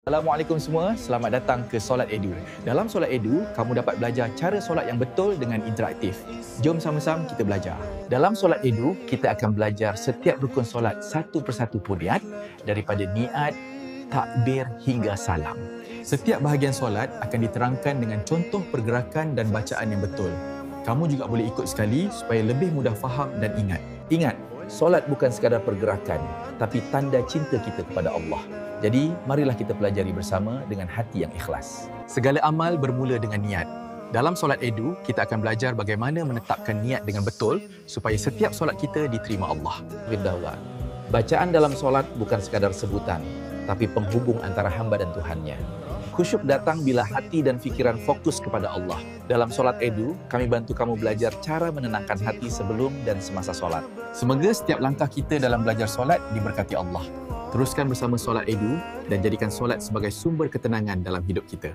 Assalamualaikum semua, selamat datang ke Solat Edu. Dalam Solat Edu, kamu dapat belajar cara solat yang betul dengan interaktif. Jom sama-sama kita belajar. Dalam Solat Edu, kita akan belajar setiap rukun solat satu persatu puniat, daripada niat, takbir hingga salam. Setiap bahagian solat akan diterangkan dengan contoh pergerakan dan bacaan yang betul. Kamu juga boleh ikut sekali supaya lebih mudah faham dan ingat. Ingat, solat bukan sekadar pergerakan, tapi tanda cinta kita kepada Allah. Jadi, marilah kita pelajari bersama dengan hati yang ikhlas. Segala amal bermula dengan niat. Dalam Solat Edu, kita akan belajar bagaimana menetapkan niat dengan betul supaya setiap solat kita diterima Allah. Bidawat. Bacaan dalam solat bukan sekadar sebutan, tapi penghubung antara hamba dan Tuhannya. Khusyuk datang bila hati dan fikiran fokus kepada Allah. Dalam Solat Edu, kami bantu kamu belajar cara menenangkan hati sebelum dan semasa solat. Semoga setiap langkah kita dalam belajar solat diberkati Allah. Teruskan bersama Solat Edu dan jadikan solat sebagai sumber ketenangan dalam hidup kita.